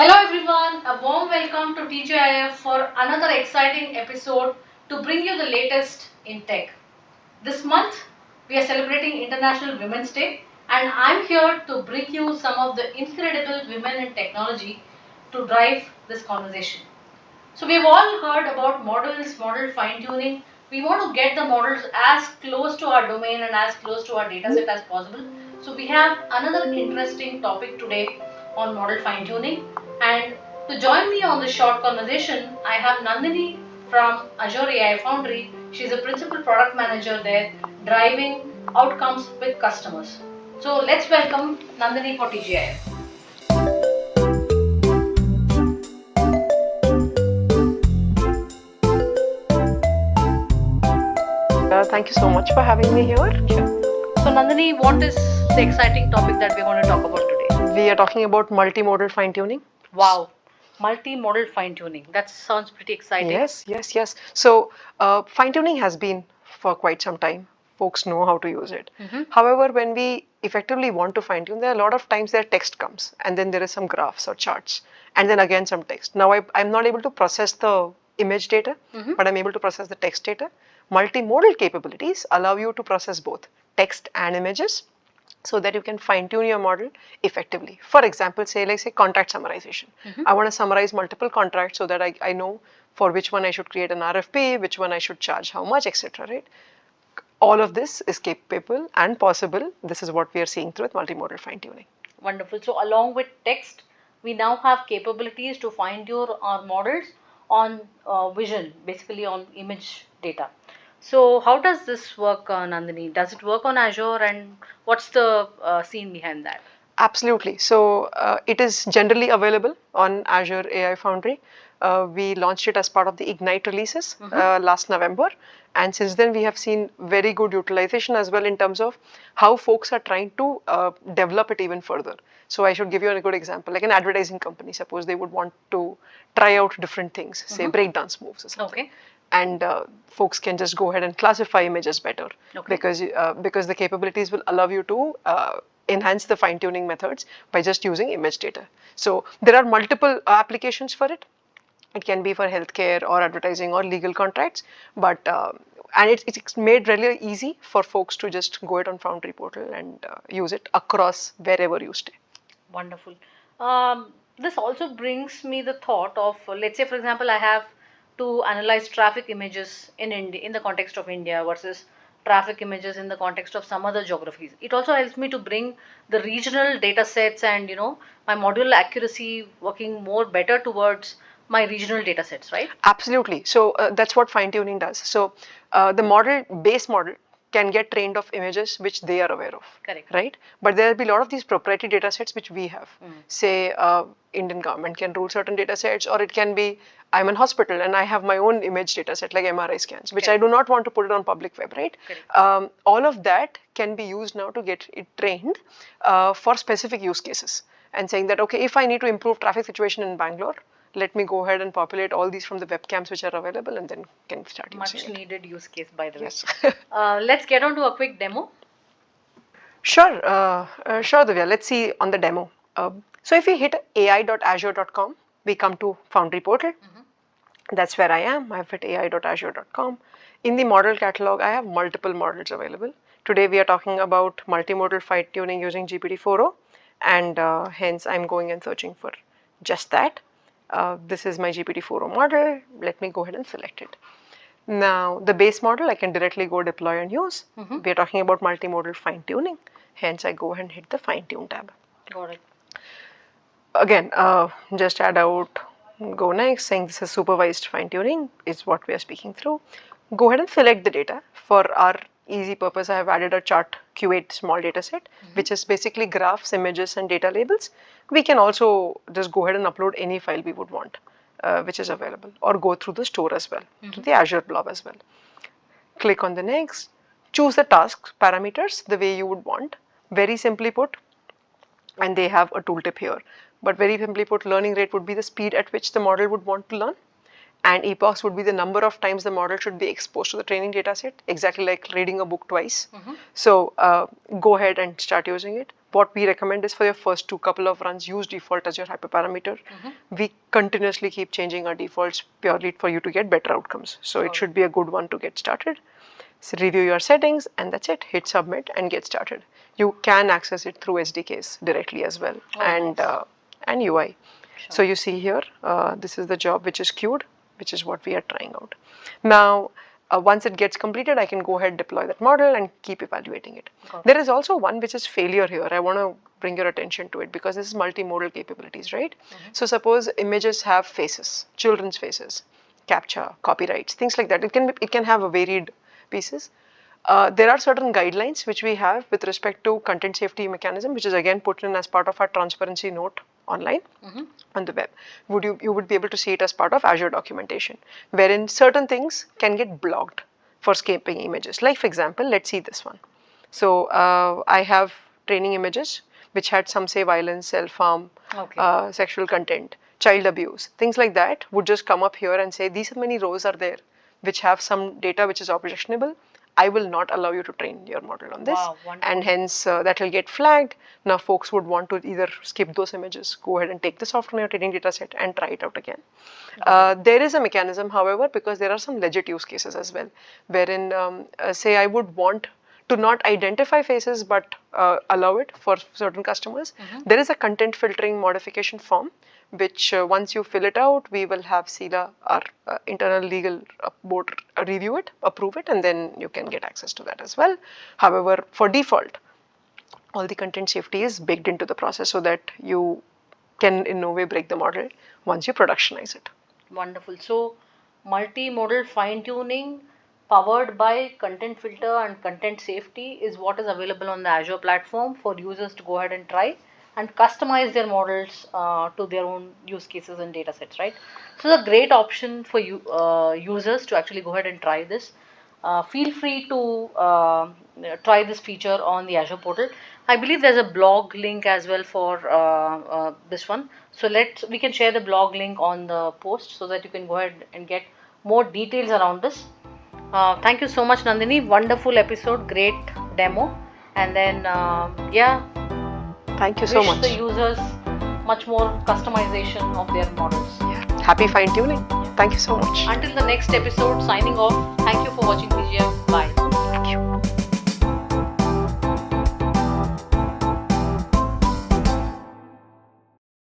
Hello everyone, a warm welcome to TGIF for another exciting episode to bring you the latest in tech. This month we are celebrating International Women's Day and I'm here to bring you some of the incredible women in technology to drive this conversation. So we've all heard about models, model fine tuning. We want to get the models as close to our domain and as close to our dataset as possible. So we have another interesting topic today on model fine tuning. And to join me on this short conversation, I have Nandini from Azure AI Foundry. She's a principal product manager there, driving outcomes with customers. So let's welcome Nandini for TGIF. Thank you so much for having me here. Sure. So Nandini, what is the exciting topic that we're going to talk about today? We are talking about multimodal fine tuning. Wow, multimodal fine tuning. That sounds pretty exciting. Yes. So, fine tuning has been for quite some time. Folks know how to use it. However, when we effectively want to fine tune, there are a lot of times that text comes and then there is some graphs or charts and then again some text. Now, I'm not able to process the image data, but I'm able to process the text data. Multimodal capabilities allow you to process both text and images so that you can fine tune your model effectively. For example, say contract summarization. I want to summarize multiple contracts so that I know for which one I should create an RFP, which one I should charge how much, etc. Right? All of this is capable and possible. This is what we are seeing through with multimodal fine tuning. Wonderful. So along with text, we now have capabilities to fine tune our models on vision, basically on image data. So how does this work, Nandini? Does it work on Azure, and what's the scene behind that? Absolutely. So it is generally available on Azure AI Foundry. We launched it as part of the Ignite releases last November. And since then, we have seen very good utilization as well in terms of how folks are trying to develop it even further. So I should give you a good example, like an advertising company. Suppose they would want to try out different things, say breakdance moves or something. Okay. And folks can just go ahead and classify images better because the capabilities will allow you to enhance the fine tuning methods by just using image data. So there are multiple applications for it. It can be for healthcare or advertising or legal contracts, but and it's made really easy for folks to just go it on Foundry portal and use it across wherever you stay. Wonderful. This also brings me the thought of, let's say, for example, I have to analyze traffic images in India, in the context of India versus traffic images in the context of some other geographies. It also helps me to bring the regional data sets and my module accuracy working more better towards my regional data sets, right? Absolutely. So that's what fine tuning does. So the base model can get trained of images which they are aware of. Correct. Right? But there will be a lot of these proprietary data sets which we have. Say Indian government can rule certain data sets, or it can be I'm in hospital and I have my own image data set like MRI scans, which I do not want to put it on public web, right? All of that can be used now to get it trained for specific use cases and saying that, okay, if I need to improve traffic situation in Bangalore, let me go ahead and populate all these from the webcams which are available and then can start using it. Much needed use case, by the way. Yes. Let's get on to a quick demo. Sure, Divya. Let's see on the demo. So if we hit ai.azure.com, we come to Foundry portal. That's where I am. I've hit ai.azure.com. In the model catalog, I have multiple models available. Today we are talking about multimodal fine tuning using GPT-4o, and hence I'm going and searching for just that. This is my GPT-4o model. Let me go ahead and select it. Now, the base model I can directly go deploy and use. We are talking about multimodal fine tuning. Hence, I go ahead and hit the fine tune tab. Got it. Again, just add out, go next, saying this is supervised fine tuning is what we are speaking through. Go ahead and select the data. For our easy purpose, I have added a chart Q8 small data set, which is basically graphs, images, and data labels. We can also just go ahead and upload any file we would want, which is available, or go through the store as well, to the Azure blob as well. Click on the next, choose the task parameters the way you would want. Very simply put, and they have a tooltip here, but very simply put, learning rate would be the speed at which the model would want to learn, and epochs would be the number of times the model should be exposed to the training data set, exactly like reading a book twice. So go ahead and start using it. what we recommend is for your first couple of runs, use default as your hyperparameter. We continuously keep changing our defaults purely for you to get better outcomes. So it should be a good one to get started. So review your settings and that's it. Hit submit and get started. You can access it through SDKs directly as well, and UI. So you see here, this is the job which is queued, which is what we are trying out. Now, once it gets completed, I can go ahead, deploy that model and keep evaluating it. There is also one which is failure here. I want to bring your attention to it because this is multimodal capabilities, right? So suppose images have faces, children's faces, captcha, copyrights, things like that. It can have a varied pieces. There are certain guidelines which we have with respect to content safety mechanism, which is again put in as part of our transparency note online on the web. You would be able to see it as part of Azure documentation, wherein certain things can get blocked for scraping images. Like for example, let's see this one. So I have training images which had some say violence, self-harm, sexual content, child abuse, things like that would just come up here and say these many rows are there which have some data which is objectionable. I will not allow you to train your model on this, and hence that will get flagged. Now folks would want to either skip those images, go ahead and take this off from your training data set and try it out again. There is a mechanism, however, because there are some legit use cases as well, wherein say I would want to not identify faces but allow it for certain customers. There is a content filtering modification form which once you fill it out, we will have SELA, our internal legal board, review it, approve it, and then you can get access to that as well. However, for default, all the content safety is baked into the process so that you can in no way break the model once you productionize it. Wonderful. So, multimodal fine-tuning powered by content filter and content safety is what is available on the Azure platform for users to go ahead and try and customize their models to their own use cases and data sets, right? So it's a great option for you users to actually go ahead and try this. Feel free to try this feature on the Azure portal. I believe there's a blog link as well for this one. So we can share the blog link on the post so that you can go ahead and get more details around this. Thank you so much, Nandini. Wonderful episode, great demo, and then thank you so much. Wish the users much more customization of their models. Happy fine tuning. Thank you so much. Until the next episode, signing off. Thank you for watching TGIF. Bye.